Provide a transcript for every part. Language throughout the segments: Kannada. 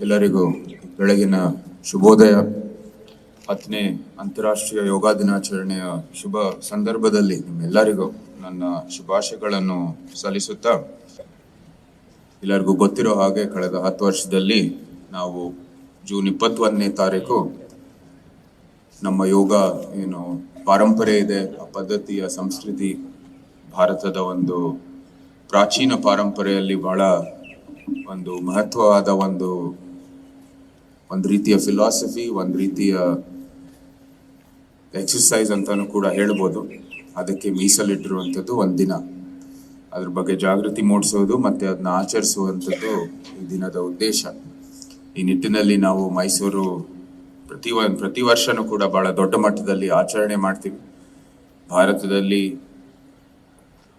ಎಲ್ಲರಿಗೂ ಬೆಳಗಿನ ಶುಭೋದಯ. 10ನೇ ಅಂತಾರಾಷ್ಟ್ರೀಯ ಯೋಗ ದಿನಾಚರಣೆಯ ಶುಭ ಸಂದರ್ಭದಲ್ಲಿ ನಿಮ್ಮೆಲ್ಲರಿಗೂ ನನ್ನ ಶುಭಾಶಯಗಳನ್ನು ಸಲ್ಲಿಸುತ್ತಾ, ಎಲ್ಲರಿಗೂ ಗೊತ್ತಿರೋ ಹಾಗೆ ಕಳೆದ 10 ವರ್ಷದಲ್ಲಿ ನಾವು ಜೂನ್ 21ನೇ ತಾರೀಕು ನಮ್ಮ ಯೋಗ ಏನು ಪಾರಂಪರೆ ಇದೆ, ಆ ಪದ್ಧತಿಯ ಸಂಸ್ಕೃತಿ ಭಾರತದ ಒಂದು ಪ್ರಾಚೀನ ಪಾರಂಪರೆಯಲ್ಲಿ ಬಹಳ ಒಂದು ಮಹತ್ವವಾದ ಒಂದು ರೀತಿಯ ಫಿಲಾಸಫಿ, ಒಂದು ರೀತಿಯ ಎಕ್ಸರ್ಸೈಸ್ ಅಂತಾನು ಕೂಡ ಹೇಳ್ಬೋದು. ಅದಕ್ಕೆ ಮೀಸಲಿಟ್ಟಿರುವಂಥದ್ದು ಒಂದು ದಿನ, ಅದ್ರ ಬಗ್ಗೆ ಜಾಗೃತಿ ಮೂಡಿಸೋದು ಮತ್ತೆ ಅದನ್ನ ಆಚರಿಸುವಂಥದ್ದು ಈ ದಿನದ ಉದ್ದೇಶ. ಈ ನಿಟ್ಟಿನಲ್ಲಿ ನಾವು ಮೈಸೂರು ಪ್ರತಿ ವರ್ಷನೂ ಕೂಡ ಬಹಳ ದೊಡ್ಡ ಮಟ್ಟದಲ್ಲಿ ಆಚರಣೆ ಮಾಡ್ತೀವಿ.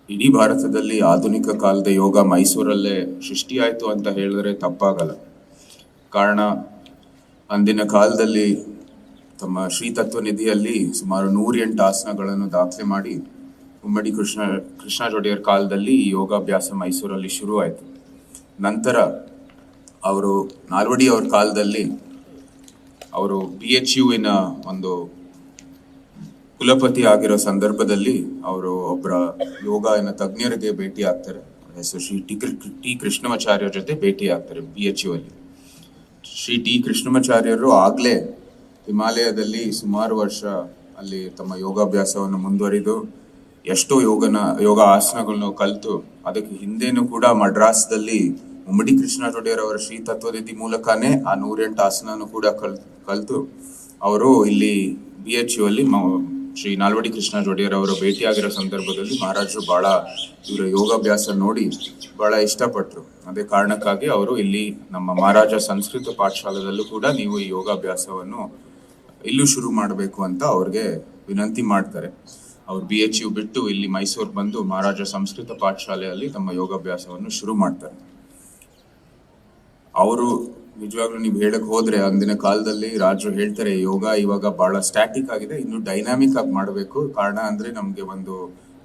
ಇಡೀ ಭಾರತದಲ್ಲಿ ಆಧುನಿಕ ಕಾಲದ ಯೋಗ ಮೈಸೂರಲ್ಲೇ ಸೃಷ್ಟಿಯಾಯಿತು ಅಂತ ಹೇಳಿದ್ರೆ ತಪ್ಪಾಗಲ್ಲ. ಕಾರಣ, ಅಂದಿನ ಕಾಲದಲ್ಲಿ ತಮ್ಮ ಶ್ರೀ ತತ್ವ ನಿಧಿಯಲ್ಲಿ ಸುಮಾರು 108 ಆಸನಗಳನ್ನು ದಾಖಲೆ ಮಾಡಿ ಉಮ್ಮಡಿ ಕೃಷ್ಣ ಜೊಡೆಯರ್ ಕಾಲದಲ್ಲಿ ಈ ಯೋಗಾಭ್ಯಾಸ ಮೈಸೂರಲ್ಲಿ ಶುರು ಆಯಿತು. ನಂತರ ಅವರು ನಾಲ್ವಡಿ ಅವ್ರ ಕಾಲದಲ್ಲಿ ಅವರು BHUವಿನ ಒಂದು ಕುಲಪತಿ ಆಗಿರೋ ಸಂದರ್ಭದಲ್ಲಿ ಅವರು ಒಬ್ಬರ ಯೋಗ ತಜ್ಞರಿಗೆ ಭೇಟಿ ಆಗ್ತಾರೆ. ಹೆಸರು ಶ್ರೀ ಟಿ ಕೃಷ್ಣಮಾಚಾರ್ಯರ ಜೊತೆ ಭೇಟಿ ಆಗ್ತಾರೆ BHU ಅಲ್ಲಿ. ಶ್ರೀ ಟಿ ಕೃಷ್ಣಮಾಚಾರ್ಯರು ಆಗ್ಲೇ ಹಿಮಾಲಯದಲ್ಲಿ ಸುಮಾರು ವರ್ಷ ಅಲ್ಲಿ ತಮ್ಮ ಯೋಗಾಭ್ಯಾಸವನ್ನು ಮುಂದುವರಿದು ಎಷ್ಟೋ ಯೋಗ ಆಸನಗಳನ್ನು ಕಲಿತು, ಅದಕ್ಕೆ ಹಿಂದೆನೂ ಕೂಡ ಮಡ್ರಾಸ್ದಲ್ಲಿ ಉಮ್ಮಡಿ ಕೃಷ್ಣ ಜೊಡೆಯರ್ ಅವರ ಶ್ರೀ ತತ್ವನಿಧಿ ಮೂಲಕನೇ ಆ 108 ಆಸನನು ಕೂಡ ಕಲಿತು ಅವರು ಇಲ್ಲಿ BHU ಅಲ್ಲಿ ಶ್ರೀ ನಾಲ್ವಡಿ ಕೃಷ್ಣ ಜೊಡೆಯರ್ ಅವರು ಭೇಟಿಯಾಗಿರೋ ಸಂದರ್ಭದಲ್ಲಿ ಮಹಾರಾಜರು ಬಹಳ ಇವರ ಯೋಗಾಭ್ಯಾಸ ನೋಡಿ ಬಹಳ ಇಷ್ಟಪಟ್ರು. ಅದೇ ಕಾರಣಕ್ಕಾಗಿ ಅವರು ಇಲ್ಲಿ ನಮ್ಮ ಮಹಾರಾಜ ಸಂಸ್ಕೃತ ಪಾಠಶಾಲೆದಲ್ಲೂ ಕೂಡ ನೀವು ಈ ಯೋಗಾಭ್ಯಾಸವನ್ನು ಇಲ್ಲೂ ಶುರು ಮಾಡಬೇಕು ಅಂತ ಅವ್ರಿಗೆ ವಿನಂತಿ ಮಾಡ್ತಾರೆ. ಅವ್ರು BHU ಬಿಟ್ಟು ಇಲ್ಲಿ ಮೈಸೂರು ಬಂದು ಮಹಾರಾಜ ಸಂಸ್ಕೃತ ಪಾಠಶಾಲೆಯಲ್ಲಿ ತಮ್ಮ ಯೋಗಾಭ್ಯಾಸವನ್ನು ಶುರು ಮಾಡ್ತಾರೆ. ಅವರು ನಿಜವಾಗ್ಲೂ ನೀವು ಹೇಳಕ್ ಹೋದ್ರೆ ಅಂದಿನ ಕಾಲದಲ್ಲಿ ರಾಜರು ಹೇಳ್ತಾರೆ, ಯೋಗ ಇವಾಗ ಬಹಳ ಸ್ಟ್ಯಾಟಿಕ್ ಆಗಿದೆ, ಇನ್ನು ಡೈನಾಮಿಕ್ ಆಗಿ ಮಾಡಬೇಕು. ಕಾರಣ ಅಂದ್ರೆ ನಮ್ಗೆ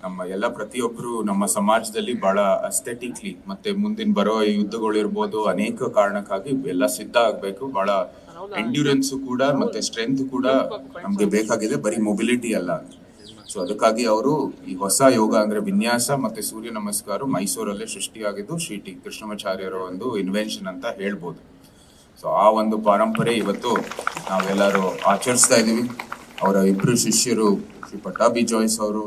ನಮ್ಮ ಎಲ್ಲ ಪ್ರತಿಯೊಬ್ಬರು ನಮ್ಮ ಸಮಾಜದಲ್ಲಿ ಬಹಳ ಅಸ್ಥೆಟಿಕ್ಲಿ ಮತ್ತೆ ಮುಂದಿನ ಬರೋ ಯುದ್ಧಗಳಿರ್ಬೋದು, ಅನೇಕ ಕಾರಣಕ್ಕಾಗಿ ಎಲ್ಲ ಸಿದ್ಧ ಆಗ್ಬೇಕು. ಬಹಳ ಎಂಡ್ಯೂರೆನ್ಸ್ ಕೂಡ ಮತ್ತೆ ಸ್ಟ್ರೆಂತ್ ಕೂಡ ನಮ್ಗೆ ಬೇಕಾಗಿದೆ, ಬರೀ ಮೊಬಿಲಿಟಿ ಅಲ್ಲ. ಸೊ ಅದಕ್ಕಾಗಿ ಅವರು ಈ ಹೊಸ ಯೋಗ ಅಂದ್ರೆ ವಿನ್ಯಾಸ ಮತ್ತೆ ಸೂರ್ಯ ನಮಸ್ಕಾರ ಮೈಸೂರಲ್ಲೇ ಸೃಷ್ಟಿಯಾಗಿದ್ದು ಶ್ರೀ ಟಿ ಕೃಷ್ಣಮಾಚಾರ್ಯರ ಒಂದು ಇನ್ವೆನ್ಷನ್ ಅಂತ ಹೇಳ್ಬೋದು. ಸೊ ಆ ಒಂದು ಪಾರಂಪರೆ ಇವತ್ತು ನಾವೆಲ್ಲರೂ ಆಚರಿಸ್ತಾ ಇದೀವಿ. ಅವರ ಇಬ್ರು ಶಿಷ್ಯರು ಶ್ರೀ ಪಟ್ಟಾಭಿ ಜಾಯ್ಸ್ ಅವರು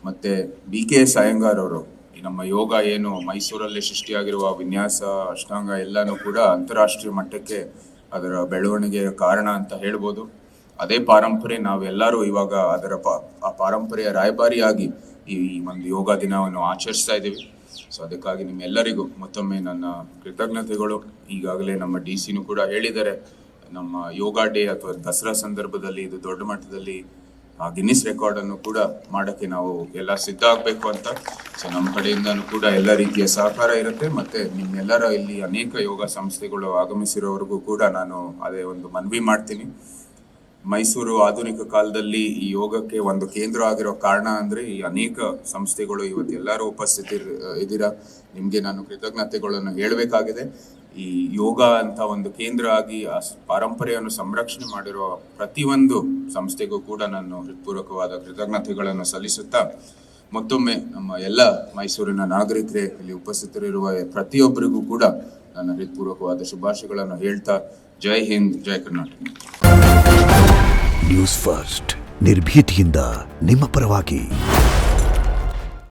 ಮತ್ತೆ BKS ಅಯ್ಯಂಗಾರ್ ಅವರು ಈ ನಮ್ಮ ಯೋಗ ಏನು ಮೈಸೂರಲ್ಲಿ ಸೃಷ್ಟಿಯಾಗಿರುವ ವಿನ್ಯಾಸ, ಅಷ್ಟಾಂಗ ಎಲ್ಲಾನು ಕೂಡ ಅಂತಾರಾಷ್ಟ್ರೀಯ ಮಟ್ಟಕ್ಕೆ ಅದರ ಬೆಳವಣಿಗೆಯ ಕಾರಣ ಅಂತ ಹೇಳ್ಬೋದು. ಅದೇ ಪಾರಂಪರೆ ನಾವೆಲ್ಲರೂ ಇವಾಗ ಆ ಪಾರಂಪರೆಯ ರಾಯಭಾರಿಯಾಗಿ ಈ ಒಂದು ಯೋಗ ದಿನವನ್ನು ಆಚರಿಸ್ತಾ ಇದ್ದೀವಿ. ಸೊ ಅದಕ್ಕಾಗಿ ನಿಮ್ಮೆಲ್ಲರಿಗೂ ಮತ್ತೊಮ್ಮೆ ನನ್ನ ಕೃತಜ್ಞತೆಗಳು. ಈಗಾಗಲೇ ನಮ್ಮ DC ಕೂಡ ಹೇಳಿದ್ದಾರೆ, ನಮ್ಮ ಯೋಗ ಡೇ ಅಥವಾ ದಸರಾ ಸಂದರ್ಭದಲ್ಲಿ ಇದು ದೊಡ್ಡ ಮಟ್ಟದಲ್ಲಿ ಆ ಗಿನ್ನಿಸ್ ರೆಕಾರ್ಡ್ ಅನ್ನು ಕೂಡ ಮಾಡಕ್ಕೆ ನಾವು ಎಲ್ಲ ಸಿದ್ಧ ಆಗ್ಬೇಕು ಅಂತ. ಸೊ ನಮ್ಮ ಕಡೆಯಿಂದನೂ ಕೂಡ ಎಲ್ಲ ರೀತಿಯ ಸಹಕಾರ ಇರುತ್ತೆ. ಮತ್ತೆ ನಿಮ್ಮೆಲ್ಲರ ಇಲ್ಲಿ ಅನೇಕ ಯೋಗ ಸಂಸ್ಥೆಗಳು ಆಗಮಿಸಿರೋವರೆಗೂ ಕೂಡ ನಾನು ಅದೇ ಒಂದು ಮನವಿ ಮಾಡ್ತೀನಿ. ಮೈಸೂರು ಆಧುನಿಕ ಕಾಲದಲ್ಲಿ ಈ ಯೋಗಕ್ಕೆ ಒಂದು ಕೇಂದ್ರ ಆಗಿರೋ ಕಾರಣ ಅಂದ್ರೆ ಈ ಅನೇಕ ಸಂಸ್ಥೆಗಳು ಇವತ್ತು ಎಲ್ಲರೂ ಉಪಸ್ಥಿತಿ ಇದ್ದೀರಾ. ನಿಮ್ಗೆ ನಾನು ಕೃತಜ್ಞತೆಗಳನ್ನು ಹೇಳಬೇಕಾಗಿದೆ. ಈ ಯೋಗ ಅಂತ ಒಂದು ಕೇಂದ್ರ ಆಗಿ ಆ ಪಾರಂಪರೆಯನ್ನು ಸಂರಕ್ಷಣೆ ಮಾಡಿರೋ ಪ್ರತಿಯೊಂದು ಸಂಸ್ಥೆಗೂ ಕೂಡ ನಾನು ಹೃತ್ಪೂರ್ವಕವಾದ ಕೃತಜ್ಞತೆಗಳನ್ನು ಸಲ್ಲಿಸುತ್ತಾ, ಮತ್ತೊಮ್ಮೆ ನಮ್ಮ ಎಲ್ಲ ಮೈಸೂರಿನ ನಾಗರಿಕರೇ ಇಲ್ಲಿ ಉಪಸ್ಥಿತರಿರುವ ಪ್ರತಿಯೊಬ್ಬರಿಗೂ ಕೂಡ ನನ್ನ ಹೃತ್ಪೂರ್ವಕವಾದ ಶುಭಾಶಯಗಳನ್ನು ಹೇಳ್ತಾ, ಜೈ ಹಿಂದ್, ಜೈ ಕರ್ನಾಟಕ. ನ್ಯೂಸ್ ಫಸ್ಟ್, ನಿರ್ಭೀತಿಯಿಂದ ನಿಮ್ಮ ಪರವಾಗಿ.